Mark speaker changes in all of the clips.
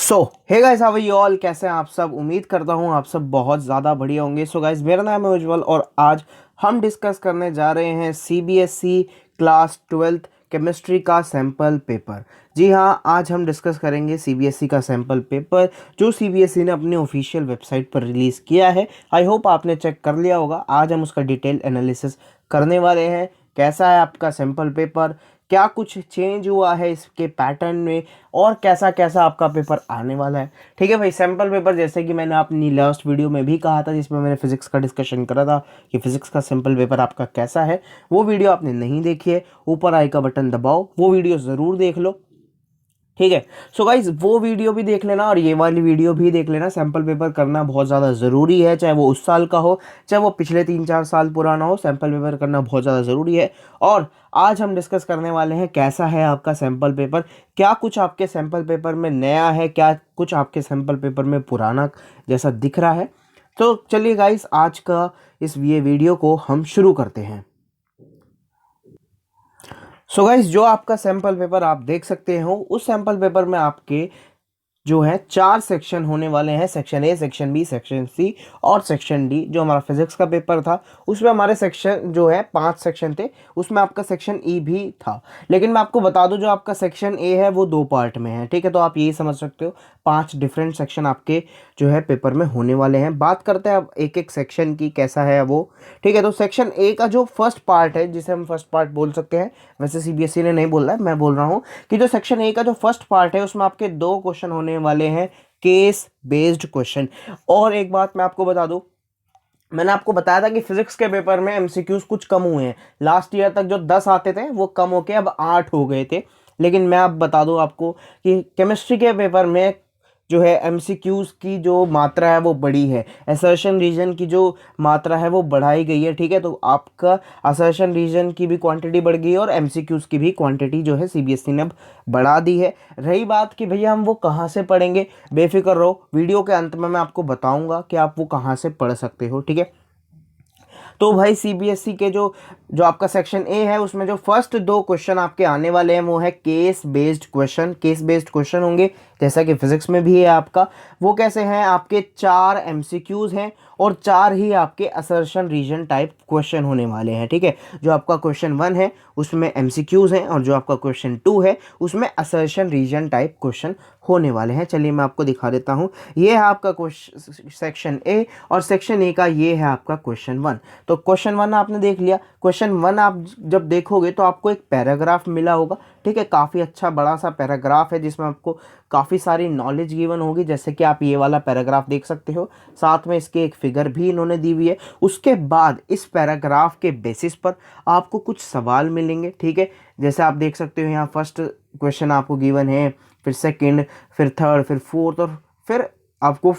Speaker 1: So hey guys, how are you all? कैसे हैं आप सब? उम्मीद करता हूँ आप सब बहुत ज़्यादा बढ़िया होंगे। सो गाइस, मेरा नाम है उज्जवल और आज हम डिस्कस करने जा रहे हैं सीबीएसई क्लास 12th केमिस्ट्री का सैम्पल पेपर। जी हाँ, आज हम डिस्कस करेंगे सीबीएसई का सैम्पल पेपर जो सीबीएसई ने अपनी ऑफिशियल वेबसाइट पर रिलीज़ किया है। आई होप आपने चेक कर लिया होगा। आज हम उसका डिटेल एनालिसिस करने वाले हैं। कैसा है आपका सैम्पल पेपर, क्या कुछ चेंज हुआ है इसके पैटर्न में, और कैसा कैसा आपका पेपर आने वाला है। ठीक है भाई, सैम्पल पेपर जैसे कि मैंने अपनी लास्ट वीडियो में भी कहा था जिसमें मैंने फिजिक्स का डिस्कशन करा था कि फिजिक्स का सैम्पल पेपर आपका कैसा है। वो वीडियो आपने नहीं देखी है, ऊपर आई का बटन दबाओ, वो वीडियो ज़रूर देख लो। ठीक है। सो गाइज, वो वीडियो भी देख लेना और ये वाली वीडियो भी देख लेना। सैम्पल पेपर करना बहुत ज़्यादा ज़रूरी है, चाहे वो उस साल का हो चाहे वो पिछले 3-4 साल पुराना हो। सैम्पल पेपर करना बहुत ज़्यादा ज़रूरी है। और आज हम डिस्कस करने वाले हैं कैसा है आपका सैम्पल पेपर, क्या कुछ आपके सैम्पल पेपर में नया है, क्या कुछ आपके सैम्पल पेपर में पुराना जैसा दिख रहा है। तो चलिए गाइज, आज का ये वीडियो को हम शुरू करते हैं। सो गाइस, जो आपका सैम्पल पेपर आप देख सकते हो, उस सैम्पल पेपर में आपके जो है 4 सेक्शन होने वाले हैं। Section A, section B, section C और सेक्शन डी। जो हमारा फिजिक्स का पेपर था उसमें हमारे सेक्शन जो है 5 सेक्शन थे, उसमें आपका सेक्शन ई भी था। लेकिन मैं आपको बता दूं, जो आपका सेक्शन ए है वो 2 पार्ट में है। ठीक है, तो आप यही समझ सकते हो 5 डिफरेंट सेक्शन आपके जो है पेपर में होने वाले हैं। बात करते हैं अब एक एक सेक्शन की, कैसा है वो। ठीक है, तो सेक्शन ए का जो फर्स्ट पार्ट है, जिसे हम फर्स्ट पार्ट बोल सकते हैं, वैसे सीबीएसई ने नहीं बोला है, मैं बोल रहा हूँ कि जो सेक्शन ए का जो फर्स्ट पार्ट है उसमें आपके 2 क्वेश्चन होने वाले हैं, केस बेस्ड क्वेश्चन। और एक बात मैं आपको बता दूं, मैंने आपको बताया था कि फिजिक्स के पेपर में एमसीक्यूज कुछ कम हुए हैं। लास्ट ईयर तक जो 10 आते थे वो कम होके अब 8 हो गए थे। लेकिन मैं अब बता दूं आपको कि केमिस्ट्री के पेपर में जो है एमसीक्यूज की जो मात्रा है वो बड़ी है, असर्शन रीजन की जो मात्रा है वो बढ़ाई गई है। ठीक है, तो आपका असर्शन रीजन की भी क्वांटिटी बढ़ गई है और एमसीक्यूज की भी क्वांटिटी जो है सीबीएसई ने अब बढ़ा दी है। रही बात कि भैया हम वो कहाँ से पढ़ेंगे, बेफिक्र रहो, वीडियो के अंत में मैं आपको बताऊंगा कि आप वो कहाँ से पढ़ सकते हो। ठीक है, तो भाई सीबीएसई के जो जो आपका सेक्शन ए है उसमें जो फर्स्ट 2 क्वेश्चन आपके आने वाले हैं वो है case based question. Case based question होंगे जैसा कि फिजिक्स में भी है आपका। वो कैसे हैं, आपके 4 एमसीक्यूज हैं और 4 ही आपके असर्शन रीजन टाइप क्वेश्चन होने वाले हैं। ठीक है, जो आपका क्वेश्चन 1 है उसमें एमसीक्यूज हैं और जो आपका क्वेश्चन 2 है उसमें असर्शन रीजन टाइप क्वेश्चन होने वाले हैं। चलिए मैं आपको दिखा देता हूँ। ये है आपका सेक्शन ए और सेक्शन ए का ये है आपका क्वेश्चन 1। तो क्वेश्चन 1 आपने देख लिया। क्वेश्चन 1 आप जब देखोगे तो आपको एक पैराग्राफ मिला होगा। ठीक है, काफ़ी अच्छा बड़ा सा पैराग्राफ है जिसमें आपको काफ़ी सारी नॉलेज गिवन होगी, जैसे कि आप ये वाला पैराग्राफ देख सकते हो। साथ में इसके एक फिगर भी इन्होंने दी हुई है। उसके बाद इस पैराग्राफ के बेसिस पर आपको कुछ सवाल मिलेंगे। ठीक है, जैसे आप देख सकते हो यहाँ फर्स्ट क्वेश्चन आपको गिवन है, फिर सेकंड, फिर थर्ड, फिर फोर्थ और फिर आपको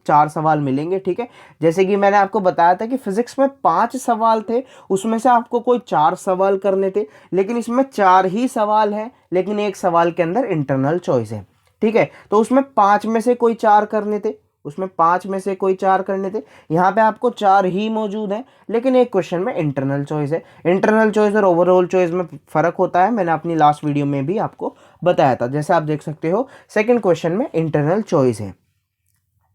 Speaker 1: 4 सवाल मिलेंगे। ठीक है, जैसे कि मैंने आपको बताया था कि फिजिक्स में 5 सवाल थे, उसमें से आपको कोई 4 सवाल करने थे, लेकिन इसमें 4 ही सवाल हैं, लेकिन एक सवाल के अंदर इंटरनल चॉइस है। ठीक है, तो उसमें 5 में से कोई 4 करने थे, उसमें 5 में से कोई 4 करने थे। यहाँ पे आपको 4 ही मौजूद हैं, लेकिन एक क्वेश्चन में इंटरनल चॉइस है। इंटरनल चॉइस और ओवरऑल चॉइस में फ़र्क होता है, मैंने अपनी लास्ट वीडियो में भी आपको बताया था। जैसे आप देख सकते हो सेकंड क्वेश्चन में इंटरनल चॉइस है।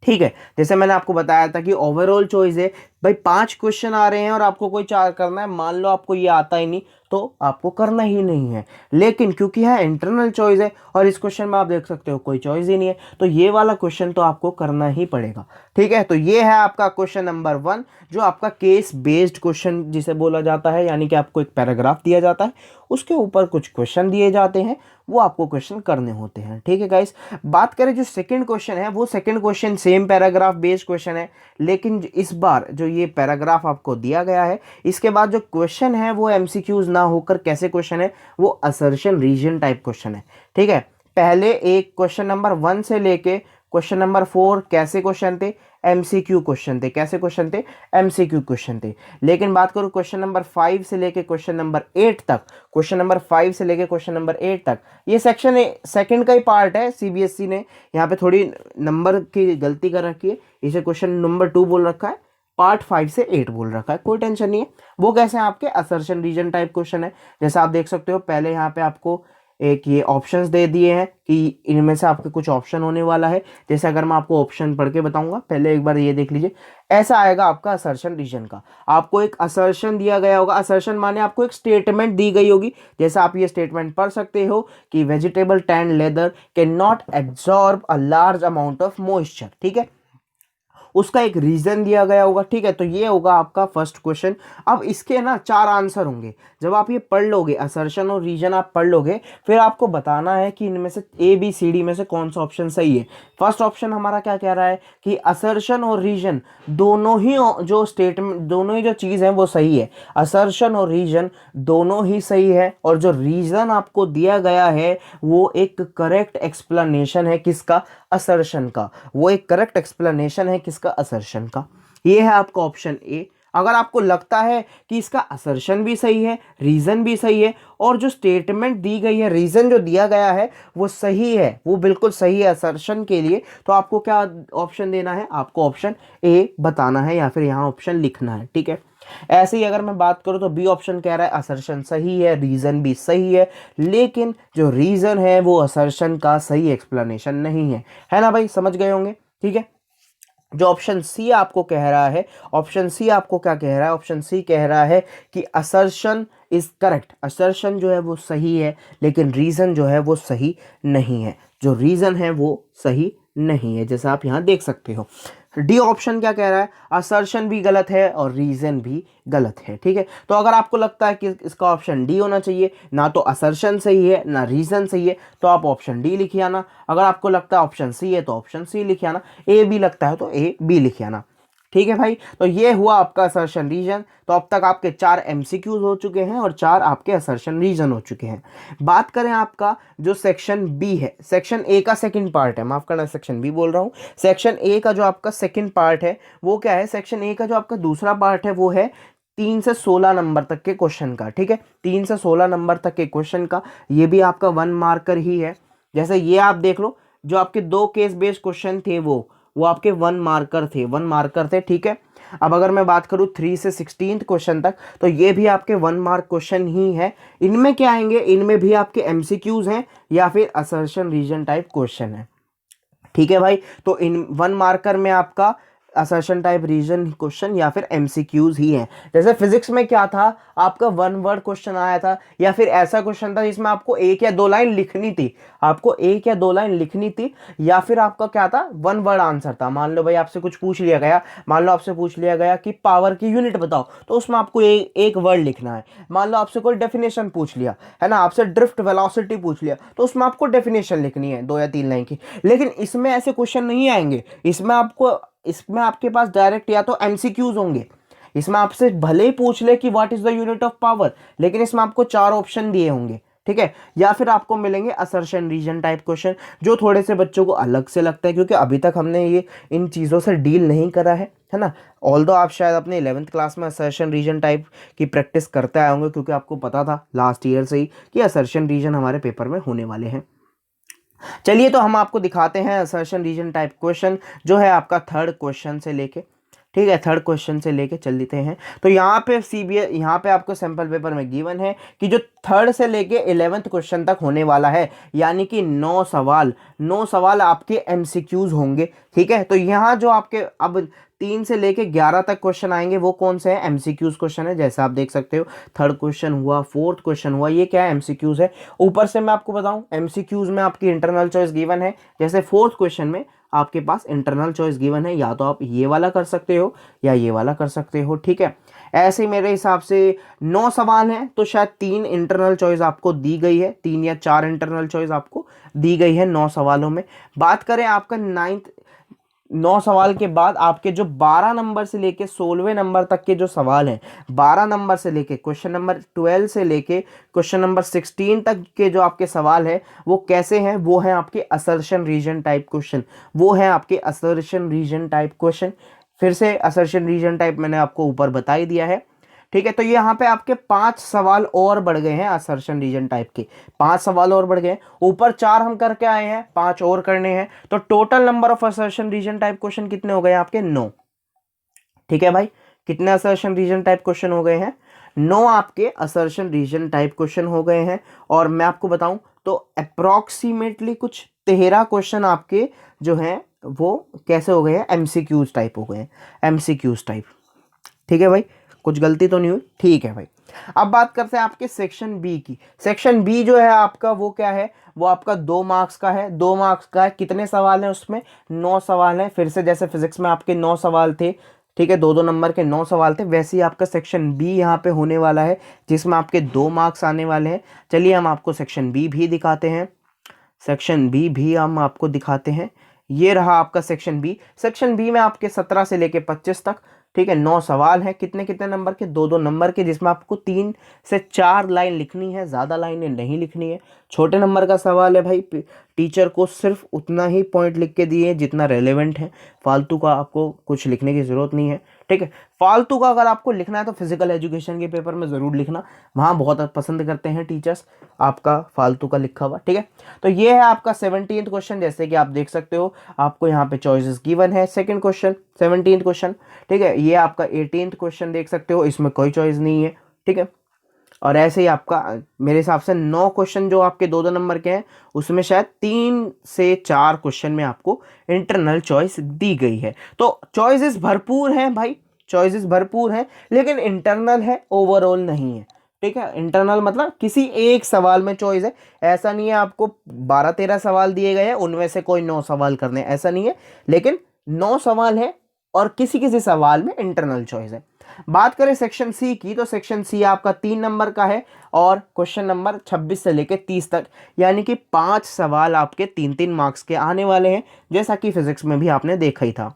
Speaker 1: ठीक है, जैसे मैंने आपको बताया था कि ओवरऑल चॉइस है। भाई 5 क्वेश्चन आ रहे हैं और आपको कोई 4 करना है, मान लो आपको ये आता ही नहीं तो आपको करना ही नहीं है। लेकिन क्योंकि यहाँ इंटरनल चॉइस है और इस क्वेश्चन में आप देख सकते हो कोई चॉइस ही नहीं है, तो ये वाला क्वेश्चन तो आपको करना ही पड़ेगा। ठीक है, तो ये है आपका क्वेश्चन नंबर 1, जो आपका केस बेस्ड क्वेश्चन जिसे बोला जाता है, यानी कि आपको एक पैराग्राफ दिया जाता है, उसके ऊपर कुछ क्वेश्चन दिए जाते हैं, वो आपको क्वेश्चन करने होते हैं। ठीक है गाइस, बात करें जो सेकंड क्वेश्चन है, वो second question same paragraph based question है, लेकिन इस बार जो ये पैराग्राफ आपको दिया गया है, इसके बाद जो क्वेश्चन है वो एमसीक्यूज ना होकर कैसे क्वेश्चन है, वो असर्शन रीजन टाइप क्वेश्चन है। ठीक है, पहले एक क्वेश्चन नंबर 1 से लेके क्वेश्चन नंबर 4 कैसे क्वेश्चन थे, एमसीक्यू क्वेश्चन थे। कैसे क्वेश्चन थे, एमसीक्यू क्वेश्चन थे। लेकिन बात करूं क्वेश्चन नंबर 5 से लेके क्वेश्चन नंबर 8 तक, क्वेश्चन नंबर 5 से लेके क्वेश्चन नंबर 8 तक, ये सेक्शन सेकंड का ही पार्ट है। सीबीएसई ने यहाँ पे थोड़ी नंबर की गलती कर रखी है, इसे क्वेश्चन नंबर 2 बोल रखा है, पार्ट 5 से 8 बोल रखा है, कोई टेंशन नहीं है। वो कैसे हैं, आपके असर्शन रीजन टाइप क्वेश्चन है। जैसा आप देख सकते हो, पहले यहाँ पे आपको एक ये ऑप्शंस दे दिए हैं कि इनमें से आपके कुछ ऑप्शन होने वाला है। जैसे अगर मैं आपको ऑप्शन पढ़ के बताऊंगा, पहले एक बार ये देख लीजिए। ऐसा आएगा आपका असर्शन रीजन का। आपको एक असर्शन दिया गया होगा, असर्शन माने आपको एक स्टेटमेंट दी गई होगी। जैसे आप ये स्टेटमेंट पढ़ सकते हो कि vegetable tan leather can not absorb a large amount of moisture, ठीक है। उसका एक रीजन दिया गया होगा, ठीक है। तो ये होगा आपका फर्स्ट क्वेश्चन। अब इसके ना 4 आंसर होंगे। जब आप ये पढ़ लोगे, असर्शन और रीजन आप पढ़ लोगे, फिर आपको बताना है कि इनमें से ए बी सी डी में से कौन सा ऑप्शन सही है। फर्स्ट ऑप्शन हमारा क्या कह रहा है कि असर्शन और रीजन दोनों ही जो स्टेटमेंट, दोनों ही जो चीज़ है वो सही है। असर्शन और रीजन दोनों ही सही है, और जो रीजन आपको दिया गया है वो एक करेक्ट एक्सप्लेनेशन है किसका, असर्शन का। वो एक करेक्ट एक्सप्लेनेशन है किसका, असर्शन का। ये है आपका ऑप्शन ए। अगर आपको लगता है कि इसका असर्शन भी सही है, रीजन भी सही है, और जो स्टेटमेंट दी गई है, रीजन जो दिया गया है वो सही है, वो बिल्कुल सही है असर्शन के लिए, तो आपको क्या ऑप्शन देना है, आपको ऑप्शन ए बताना है या फिर यहाँ ऑप्शन लिखना है, ठीक है। ऐसे ही अगर मैं बात करूं तो बी ऑप्शन कह रहा है असर्शन सही है, रीजन भी सही है, लेकिन जो रीजन है वो असर्शन का सही एक्सप्लेनेशन नहीं है ना भाई, समझ गए होंगे, ठीक है। जो ऑप्शन सी आपको कह रहा है, ऑप्शन सी आपको क्या कह रहा है, ऑप्शन सी कह रहा है कि असर्शन इज करेक्ट, असर्शन जो है वो सही है, लेकिन रीजन जो है वो सही नहीं है, जो रीजन है वो सही नहीं है, जैसा आप यहां देख सकते हो। डी ऑप्शन क्या कह रहा है, असर्शन भी गलत है और रीजन भी गलत है, ठीक है। तो अगर आपको लगता है कि इसका ऑप्शन डी होना चाहिए, ना तो असर्शन सही है ना रीजन सही है, तो आप ऑप्शन डी लिखिए आना। अगर आपको लगता है ऑप्शन सी है तो ऑप्शन सी लिखिए आना। ए बी लगता है तो ए बी लिखिए आना, ठीक है भाई। तो ये हुआ आपका असर्शन रीजन। तो अब तक आपके 4 एमसीक्यूज हो चुके हैं और 4 आपके असर्शन रीजन हो चुके हैं। बात करें आपका जो सेक्शन बी है, सेक्शन ए का सेकंड पार्ट है, माफ करना सेक्शन बी बोल रहा हूँ। सेक्शन ए का जो आपका सेकंड पार्ट है वो क्या है, सेक्शन ए का जो आपका दूसरा पार्ट है वो है 3 से 16 नंबर तक के क्वेश्चन का, ठीक है। 3 से 16 नंबर तक के क्वेश्चन का, ये भी आपका 1 मार्कर ही है। जैसे ये आप देख लो, जो आपके 2 केस बेस्ड क्वेश्चन थे वो आपके 1 मार्कर थे, 1 मार्कर थे, ठीक है। अब अगर मैं बात करूं 3 से 16 क्वेश्चन तक, तो ये भी आपके 1 मार्क क्वेश्चन ही है। इनमें क्या आएंगे, इनमें भी आपके एमसीक्यूज हैं या फिर असर्शन रीजन टाइप क्वेश्चन है, ठीक है भाई। तो इन 1 मार्कर में आपका असर्शन टाइप रीजन क्वेश्चन या फिर एमसीक्यूज ही हैं। जैसे फिजिक्स में क्या था, आपका 1 वर्ड क्वेश्चन आया था, या फिर ऐसा क्वेश्चन था जिसमें आपको 1 या 2 लाइन लिखनी थी, आपको 1 या 2 लाइन लिखनी थी, या फिर आपका क्या था, 1 वर्ड आंसर था। मान लो भाई आपसे कुछ पूछ लिया गया, मान लो आपसे पूछ लिया गया कि पावर की यूनिट बताओ, तो उसमें आपको एक वर्ड लिखना है। मान लो आपसे कोई डेफिनेशन पूछ लिया है ना, आपसे ड्रिफ्ट वेलोसिटी पूछ लिया, तो उसमें आपको डेफिनेशन लिखनी है 2 या 3 लाइन की। लेकिन इसमें ऐसे क्वेश्चन नहीं आएंगे, इसमें आपके पास डायरेक्ट या तो एमसीक्यूज होंगे। इसमें आपसे भले ही पूछ ले कि what is the unit of power, लेकिन इसमें आपको 4 ऑप्शन दिए होंगे, ठीक है। या फिर आपको मिलेंगे असर्शन रीजन टाइप क्वेश्चन, जो थोड़े से बच्चों को अलग से लगता है, क्योंकि अभी तक हमने ये इन चीज़ों से डील नहीं करा है ना। ऑल्दो आप शायद अपने 11th क्लास में असर्शन रीजन टाइप की प्रैक्टिस करते आए होंगे, क्योंकि आपको पता था लास्ट ईयर से ही कि असर्शन रीजन हमारे पेपर में होने वाले हैं। चलिए तो हम आपको दिखाते हैं असर्शन रीजन टाइप क्वेश्चन, जो है आपका 3rd क्वेश्चन से लेके, ठीक है, 3rd क्वेश्चन से लेके चल देते हैं। तो यहाँ पे यहाँ पे आपको सैंपल पेपर में गिवन है कि जो 3rd से लेके 11th क्वेश्चन तक होने वाला है, यानी कि 9 सवाल आपके एमसीक्यूज होंगे, ठीक है। तो यहाँ जो आपके अब 3 से लेके 11 तक क्वेश्चन आएंगे वो कौन से हैं, एमसीक्यूज क्वेश्चन है। जैसे आप देख सकते हो 3rd क्वेश्चन हुआ, 4th क्वेश्चन हुआ, ये क्या है, एमसीक्यूज है। ऊपर से मैं आपको बताऊं, एमसीक्यूज में आपकी इंटरनल चॉइस गिवन है। जैसे 4th क्वेश्चन में आपके पास इंटरनल चॉइस गिवन है, या तो आप ये वाला कर सकते हो या ये वाला कर सकते हो, ठीक है। ऐसे मेरे हिसाब से 9 सवाल हैं, तो शायद 3 इंटरनल चॉइस आपको दी गई है, 3 या 4 इंटरनल चॉइस आपको दी गई है 9 सवालों में। बात करें आपका 9 सवाल के बाद आपके जो 12 नंबर से लेके 16वें नंबर तक के जो सवाल हैं, 12 नंबर से लेके क्वेश्चन नंबर 12 से लेके क्वेश्चन नंबर 16 तक के जो आपके सवाल हैं वो कैसे हैं, वो हैं आपके असर्शन रीजन टाइप क्वेश्चन, वो हैं आपके असर्शन रीजन टाइप क्वेश्चन। फिर से असर्शन रीजन टाइप मैंने आपको ऊपर बता ही दिया है, ठीक है। तो यहाँ पे आपके 5 सवाल और बढ़ गए हैं असर्शन रीजन टाइप के, 5 सवाल और बढ़ गए हैं। ऊपर 4 हम करके आए हैं, 5 और करने हैं, तो total number of assertion reason type question कितने हो गए आपके, 9, ठीक है भाई। कितने असर्शन रीजन टाइप क्वेश्चन हो गए हैं, 9 आपके असर्शन रीजन टाइप क्वेश्चन हो गए हैं। और मैं आपको बताऊं तो अप्रॉक्सीमेटली कुछ 13 क्वेश्चन आपके जो हैं वो कैसे हो गए हैं, एमसीक्यूज टाइप हो गए हैं, एमसीक्यूज टाइप। ठीक है भाई, कुछ गलती तो नहीं हुई, ठीक है भाई। अब बात करते हैं आपके सेक्शन बी की। सेक्शन बी जो है आपका वो क्या है, वो आपका 2 मार्क्स का है, 2 मार्क्स का है। कितने सवाल हैं उसमें, 9 सवाल हैं। फिर से जैसे फिजिक्स में आपके 9 सवाल थे, ठीक है, 2-2 नंबर के 9 सवाल थे, वैसे ही आपका सेक्शन बी यहाँ पे होने वाला है, जिसमें आपके 2 मार्क्स आने वाले हैं। चलिए हम आपको सेक्शन बी भी दिखाते हैं, सेक्शन बी भी हम आपको दिखाते हैं। ये रहा आपका सेक्शन बी। सेक्शन बी में आपके 17 से लेके 25 तक, ठीक है, 9 सवाल हैं। कितने कितने नंबर के, 2-2 नंबर के, जिसमें आपको 3 से 4 लाइन लिखनी है, ज़्यादा लाइनें नहीं लिखनी है। छोटे नंबर का सवाल है भाई, टीचर को सिर्फ उतना ही पॉइंट लिख के दिए जितना रेलेवेंट है, फालतू का आपको कुछ लिखने की ज़रूरत नहीं है। ठीक है, फालतू का अगर आपको लिखना है तो फिजिकल एजुकेशन के पेपर में ज़रूर लिखना, वहाँ बहुत पसंद करते हैं टीचर्स आपका फालतू का लिखा हुआ। ठीक है, तो ये है आपका 17th क्वेश्चन। जैसे कि आप देख सकते हो, आपको यहाँ पे चॉइसेस गिवन है। सेकंड क्वेश्चन 17th क्वेश्चन, ठीक है। ये आपका 18th क्वेश्चन देख सकते हो, इसमें कोई चॉइस नहीं है। ठीक है, और ऐसे ही आपका मेरे हिसाब से 9 क्वेश्चन जो आपके 2-2 नंबर के हैं, उसमें शायद 3 से 4 क्वेश्चन में आपको इंटरनल चॉइस दी गई है। तो चॉइसेस भरपूर हैं भाई, चॉइसेस भरपूर हैं, लेकिन इंटरनल है, ओवरऑल नहीं है। ठीक है, इंटरनल मतलब किसी एक सवाल में चॉइस है, ऐसा नहीं है आपको 12-13 सवाल दिए गए हैं उनमें से कोई 9 सवाल करने, ऐसा नहीं है, लेकिन 9 सवाल है और किसी किसी सवाल में इंटरनल चॉइस है। बात करें सेक्शन सी की, तो सेक्शन सी आपका 3 नंबर का है और क्वेश्चन नंबर 26 से लेकर 30 तक, यानी कि 5 सवाल आपके 3-3 मार्क्स के आने वाले हैं, जैसा कि फिजिक्स में भी आपने देखा ही था।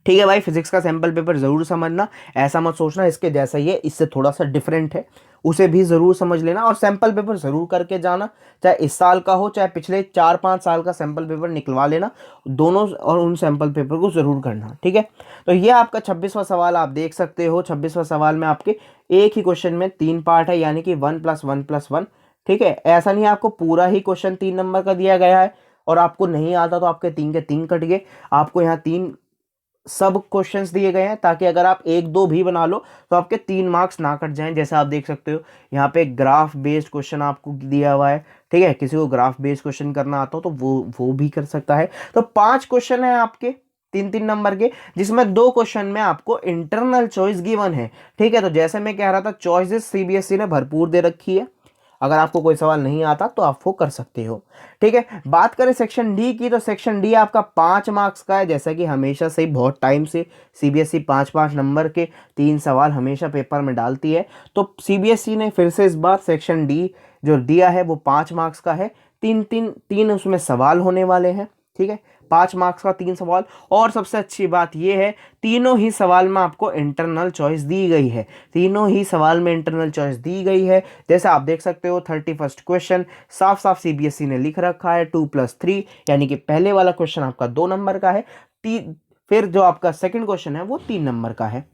Speaker 1: ठीक है भाई, फिजिक्स का सैंपल पेपर जरूर समझना, ऐसा मत सोचना इसके जैसा ही है, इससे थोड़ा सा डिफरेंट है, उसे भी जरूर समझ लेना और सैंपल पेपर जरूर करके जाना, चाहे इस साल का हो चाहे पिछले 4-5 साल का सैंपल पेपर निकलवा लेना दोनों, और उन सैंपल पेपर को जरूर करना। ठीक है, तो ये आपका 26वां सवाल आप देख सकते हो। 26वां सवाल में आपके एक ही क्वेश्चन में 3 पार्ट है, यानी कि 1+1+1। ठीक है, ऐसा नहीं है आपको पूरा ही क्वेश्चन 3 नंबर का दिया गया है और आपको नहीं आता तो आपके 3 के 3 कट गए। आपको यहाँ 3 सब क्वेश्चंस दिए गए हैं, ताकि अगर आप 1-2 भी बना लो तो आपके 3 मार्क्स ना कट जाएं। जैसा आप देख सकते हो यहाँ पे ग्राफ बेस्ड क्वेश्चन आपको दिया हुआ है। ठीक है, किसी को ग्राफ बेस्ड क्वेश्चन करना आता हो तो वो भी कर सकता है। तो 5 क्वेश्चन है आपके 3-3 नंबर के, जिसमें 2 क्वेश्चन में आपको इंटरनल चॉइस गिवन है। ठीक है, तो जैसे मैं कह रहा था, चॉइसेस सीबीएसई ने भरपूर दे रखी है, अगर आपको कोई सवाल नहीं आता तो आप वो कर सकते हो। ठीक है, बात करें सेक्शन डी की, तो सेक्शन डी आपका 5 मार्क्स का है। जैसा कि हमेशा से बहुत टाइम से सीबीएसई 5-5 नंबर के 3 सवाल हमेशा पेपर में डालती है, तो सीबीएसई ने फिर से इस बार सेक्शन डी जो दिया है वो 5 मार्क्स का है। 3 उसमें सवाल होने वाले हैं। ठीक है, 5 मार्क्स का 3 सवाल, और सबसे अच्छी बात यह है तीनों ही सवाल में आपको इंटरनल चॉइस दी गई है, तीनों ही सवाल में इंटरनल चॉइस दी गई है। जैसे आप देख सकते हो 31st क्वेश्चन साफ साफ सीबीएसई ने लिख रखा है 2+3, यानी कि पहले वाला क्वेश्चन आपका 2 नंबर का है, फिर जो आपका सेकंड क्वेश्चन है वो 3 नंबर का है।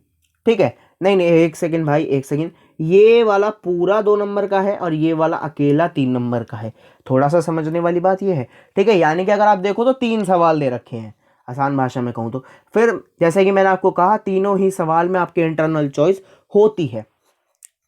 Speaker 1: ठीक है, नहीं नहीं, एक सेकंड भाई, एक सेकंड, ये वाला पूरा 2 नंबर का है और ये वाला अकेला 3 नंबर का है। थोड़ा सा समझने वाली बात ये है। ठीक है, यानी कि अगर आप देखो तो 3 सवाल दे रखे हैं, आसान भाषा में कहूँ तो। फिर जैसे कि मैंने आपको कहा, तीनों ही सवाल में आपके इंटरनल चॉइस होती है।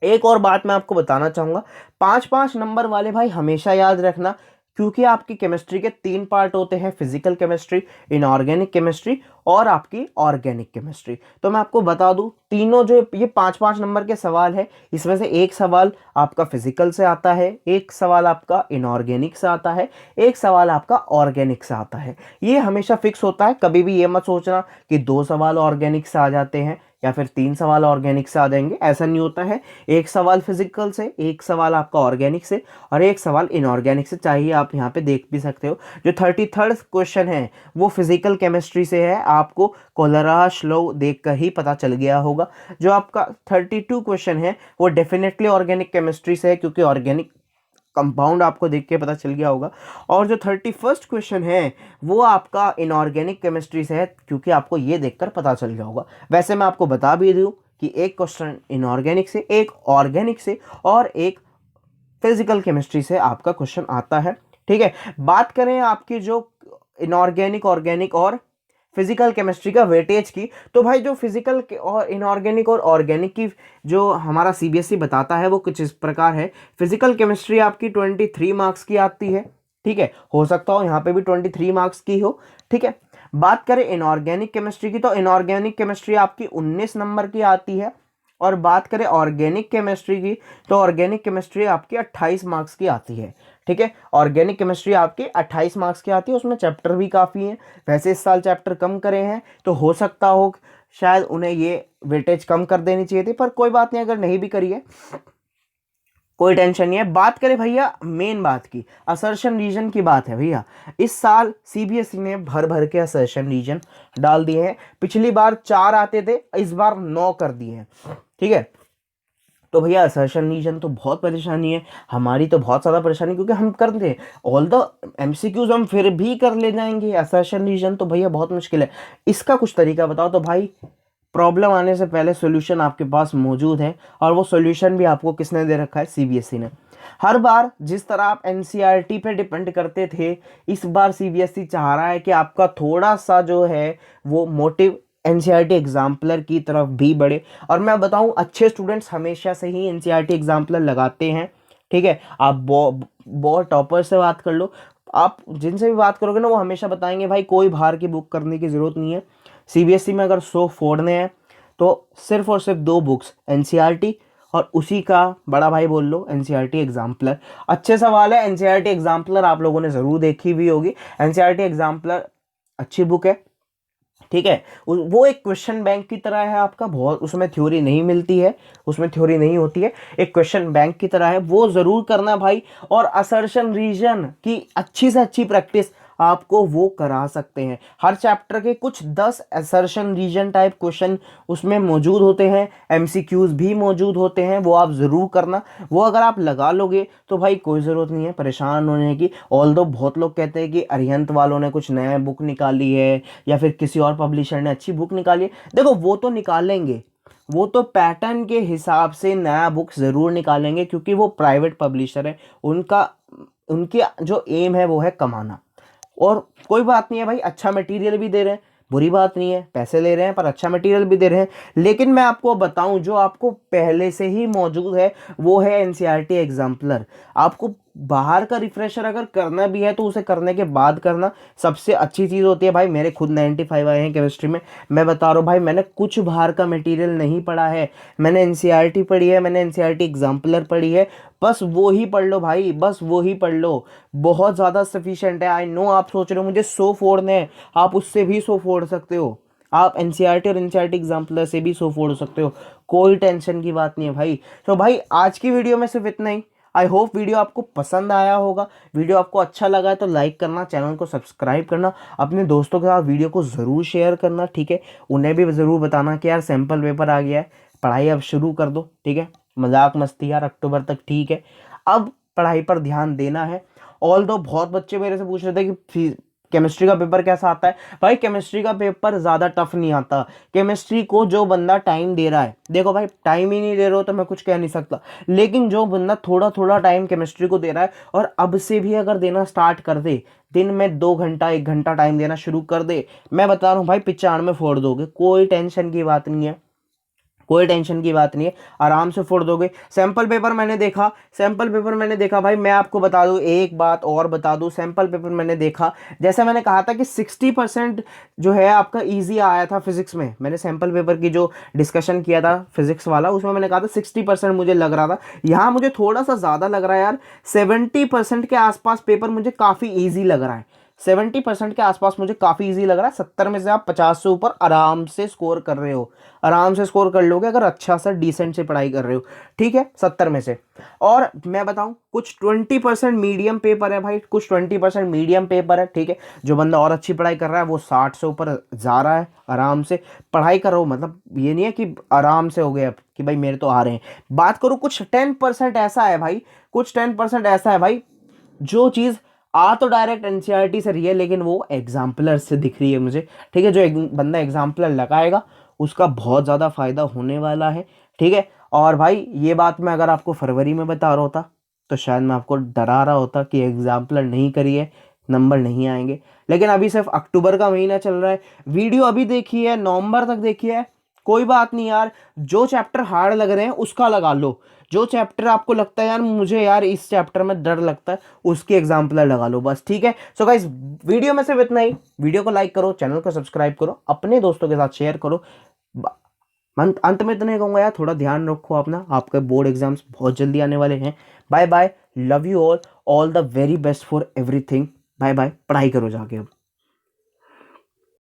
Speaker 1: एक और बात मैं आपको बताना चाहूँगा, 5-5 नंबर वाले भाई हमेशा याद रखना, क्योंकि आपकी केमिस्ट्री के 3 पार्ट होते हैं, फिजिकल केमिस्ट्री, इनऑर्गेनिक केमिस्ट्री और आपकी ऑर्गेनिक केमिस्ट्री। तो मैं आपको बता दूं, तीनों जो ये 5-5 नंबर के सवाल है, इसमें से एक सवाल आपका फिजिकल से आता है, एक सवाल आपका इनऑर्गेनिक से आता है, एक सवाल आपका ऑर्गेनिक से आता है। ये हमेशा फिक्स होता है, कभी भी ये मत सोचना कि 2 सवाल ऑर्गेनिक से आ जाते हैं या फिर 3 सवाल ऑर्गेनिक से आ जाएंगे, ऐसा नहीं होता है। एक सवाल फिजिकल से, एक सवाल आपका ऑर्गेनिक से और एक सवाल इनऑर्गेनिक से। चाहिए आप यहाँ पे देख भी सकते हो, जो 33rd क्वेश्चन है वो फिजिकल केमिस्ट्री से है, आपको कोलराश लॉ देखकर ही पता चल गया होगा। जो आपका 32 क्वेश्चन है वो डेफिनेटली ऑर्गेनिक केमिस्ट्री से है, क्योंकि ऑर्गेनिक कंपाउंड आपको देख के पता चल गया होगा। और जो 31st क्वेश्चन है वो आपका इनऑर्गेनिक केमिस्ट्री से है, क्योंकि आपको ये देखकर पता चल गया होगा। वैसे मैं आपको बता भी दूं कि एक क्वेश्चन इनऑर्गेनिक से, एक ऑर्गेनिक से और एक फिजिकल केमिस्ट्री से आपका क्वेश्चन आता है। ठीक है, बात करें आपकी जो इनऑर्गेनिक, ऑर्गेनिक और फिजिकल केमिस्ट्री का वेटेज की। तो भाई जो फिजिकल और इनऑर्गेनिक और ऑर्गेनिक की जो हमारा सीबीएसई बताता है वो कुछ इस प्रकार है। फिजिकल केमिस्ट्री आपकी 23 मार्क्स की आती है, ठीक है, हो सकता हो यहाँ पे भी 23 मार्क्स की हो, ठीक है। बात करें इनऑर्गेनिक केमिस्ट्री की, तो इनऑर्गेनिक केमिस्ट्री आपकी 19 नंबर की आती है। और बात करें ऑर्गेनिक केमिस्ट्री की, तो ऑर्गेनिक केमिस्ट्री आपकी 28 मार्क्स की आती है, ठीक है। ऑर्गेनिक केमिस्ट्री आपकी 28 मार्क्स की आती है, उसमें चैप्टर भी काफ़ी हैं। वैसे इस साल चैप्टर कम करे हैं, तो हो सकता हो शायद उन्हें ये वेटेज कम कर देनी चाहिए थी, पर कोई बात नहीं, अगर नहीं भी करी है कोई टेंशन नहीं है। बात करें भैया मेन बात की, असर्शन रीजन की बात है भैया। इस साल सीबीएसई ने भर भर के असर्शन रीजन डाल दिए हैं। पिछली बार 4 आते थे, इस बार 9 कर दिए हैं, ठीक है। तो भैया असर्शन रीजन तो बहुत परेशानी है, हमारी तो बहुत ज़्यादा परेशानी, क्योंकि हम करते हैं ऑल द एमसीक्यूज हम फिर भी कर ले जाएंगे, असर्शन रीजन तो भैया बहुत मुश्किल है। इसका कुछ तरीका बताओ। तो भाई प्रॉब्लम आने से पहले सॉल्यूशन आपके पास मौजूद है, और वो सॉल्यूशन भी आपको किसने दे रखा है? सीबीएसई ने। हर बार जिस तरह आप एनसीईआरटी पे डिपेंड करते थे, इस बार सीबीएसई चाह रहा है कि आपका थोड़ा सा जो है वो मोटिव एनसीईआरटी एग्जाम्पलर की तरफ भी बढ़े। और मैं बताऊं, अच्छे स्टूडेंट्स हमेशा से ही एनसीईआरटी एग्जाम्पलर लगाते हैं, ठीक है। आप बहुत टॉपर से बात कर लो, आप जिनसे भी बात करोगे ना, वो हमेशा बताएंगे भाई कोई बाहर की बुक करने की ज़रूरत नहीं है। सीबीएसई में अगर 100 फोड़ने हैं तो सिर्फ और सिर्फ 2 बुक्स, एनसीईआरटी और उसी का बड़ा भाई बोल लो एनसीईआरटी एग्जाम्पलर। अच्छे सवाल है, एनसीईआरटी एग्जाम्पलर आप लोगों ने ज़रूर देखी हुई होगी। एनसीईआरटी एग्जाम्पलर अच्छी बुक है, ठीक है। वो एक क्वेश्चन बैंक की तरह है आपका, बहुत उसमें थ्योरी नहीं मिलती है, उसमें थ्योरी नहीं होती है, एक क्वेश्चन बैंक की तरह है, वो ज़रूर करना भाई। और असर्शन रीजन की अच्छी से अच्छी प्रैक्टिस आपको वो करा सकते हैं। हर चैप्टर के कुछ 10 असर्शन रीजन टाइप क्वेश्चन उसमें मौजूद होते हैं, एमसीक्यूज भी मौजूद होते हैं, वो आप ज़रूर करना। वो अगर आप लगा लोगे तो भाई कोई ज़रूरत नहीं है परेशान होने की। ऑल्दो बहुत लोग कहते हैं कि अरिहंत वालों ने कुछ नया बुक निकाली है, या फिर किसी और पब्लिशर ने अच्छी बुक निकाली है। देखो वो तो निकालेंगे, वो तो पैटर्न के हिसाब से नया बुक ज़रूर निकालेंगे, क्योंकि वो प्राइवेट पब्लिशर है, उनका उनकी जो एम है वो है कमाना। और कोई बात नहीं है भाई, अच्छा मटेरियल भी दे रहे हैं, बुरी बात नहीं है, पैसे ले रहे हैं पर अच्छा मटेरियल भी दे रहे हैं। लेकिन मैं आपको बताऊं, जो आपको पहले से ही मौजूद है वो है एनसीईआरटी एग्जाम्पलर। आपको बाहर का रिफ्रेशर अगर करना भी है तो उसे करने के बाद करना सबसे अच्छी चीज़ होती है भाई। मेरे खुद 95 आए हैं केमिस्ट्री में, मैं बता रहा हूँ भाई, मैंने कुछ बाहर का मटेरियल नहीं पढ़ा है, मैंने एनसीईआरटी पढ़ी है, मैंने एनसीईआरटी एग्जाम्पलर पढ़ी है, बस वो ही पढ़ लो भाई, बस वो ही पढ़ लो, बहुत ज़्यादा सफिशिएंट है। आई नो आप सोच रहे हो मुझे 100 फोड़ने हैं, आप उससे भी 100 फोड़ सकते हो, आप एनसीईआरटी और एनसीईआरटी एग्जाम्पलर से भी 100 फोड़ सकते हो, कोई टेंशन की बात नहीं है भाई। तो भाई आज की वीडियो में सिर्फ इतना ही। आई होप वीडियो आपको पसंद आया होगा। वीडियो आपको अच्छा लगा है तो लाइक करना, चैनल को सब्सक्राइब करना, अपने दोस्तों के साथ वीडियो को ज़रूर शेयर करना, ठीक है। उन्हें भी ज़रूर बताना कि यार सैम्पल पेपर आ गया है, पढ़ाई अब शुरू कर दो, ठीक है। मजाक मस्ती यार अक्टूबर तक ठीक है, अब पढ़ाई पर ध्यान देना है। ऑल दो बहुत बच्चे मेरे से पूछ रहे थे कि केमिस्ट्री का पेपर कैसा आता है। भाई केमिस्ट्री का पेपर ज़्यादा टफ नहीं आता। केमिस्ट्री को जो बंदा टाइम दे रहा है, देखो भाई टाइम ही नहीं दे रहे हो तो मैं कुछ कह नहीं सकता, लेकिन जो बंदा थोड़ा थोड़ा टाइम केमिस्ट्री को दे रहा है, और अब से भी अगर देना स्टार्ट कर दे, दिन में 2 घंटा 1 घंटा टाइम देना शुरू कर दे, मैं बता रहा हूँ भाई 95 फोड़ दोगे, कोई टेंशन की बात नहीं है, कोई टेंशन की बात नहीं है, आराम से फोड़ दोगे। सैंपल पेपर मैंने देखा, सैंपल पेपर मैंने देखा भाई, मैं आपको बता दूं एक बात और बता दूं, सैंपल पेपर मैंने देखा, जैसे मैंने कहा था कि 60% जो है आपका इजी आया था फिजिक्स में, मैंने सैंपल पेपर की जो डिस्कशन किया था फिजिक्स वाला, उसमें मैंने कहा था 60% मुझे लग रहा था, यहाँ मुझे थोड़ा सा ज़्यादा लग रहा है यार, 70% के आसपास पेपर मुझे काफ़ी ईजी लग रहा है, 70% के आसपास मुझे काफ़ी इजी लग रहा है। 70 में से आप 50 से ऊपर आराम से स्कोर कर रहे हो, आराम से स्कोर कर लोगे अगर अच्छा सा डिसेंट से पढ़ाई कर रहे हो, ठीक है, 70 में से। और मैं बताऊं कुछ 20% मीडियम पेपर है भाई, कुछ 20% मीडियम पेपर है, ठीक है। जो बंदा और अच्छी पढ़ाई कर रहा है वो 60 से ऊपर जा रहा है, आराम से पढ़ाई करो, मतलब ये नहीं है कि आराम से हो गया कि भाई मेरे तो आ रहे हैं। बात करो कुछ 10% ऐसा है भाई, कुछ 10% ऐसा है भाई, जो चीज़ आ तो डायरेक्ट एनसीईआरटी से रही है, लेकिन वो एग्जाम्पलर से दिख रही है मुझे, ठीक है। जो बंदा एग्जाम्पलर लगाएगा उसका बहुत ज़्यादा फायदा होने वाला है, ठीक है। और भाई ये बात मैं अगर आपको फरवरी में बता रहा होता तो शायद मैं आपको डरा रहा होता कि एग्जाम्पलर नहीं करिए, नंबर नहीं आएंगे। लेकिन अभी सिर्फ अक्टूबर का महीना चल रहा है, वीडियो अभी देखी है, नवंबर तक देखी है, कोई बात नहीं यार। जो चैप्टर हार्ड लग रहे हैं उसका लगा लो, जो चैप्टर आपको लगता है यार मुझे यार इस चैप्टर में डर लगता है, उसकी एग्जाम्पल लगा लो बस, ठीक है। सो गाइस, वीडियो में सिर्फ इतना ही। वीडियो को लाइक करो, चैनल को सब्सक्राइब करो, अपने दोस्तों के साथ शेयर करो। अंत में इतना ही कहूंगा यार, थोड़ा ध्यान रखो अपना, आपके बोर्ड एग्जाम्स बहुत जल्दी आने वाले हैं। Bye bye, love you all, all the very best for everything. Bye bye, पढ़ाई करो जाके अब।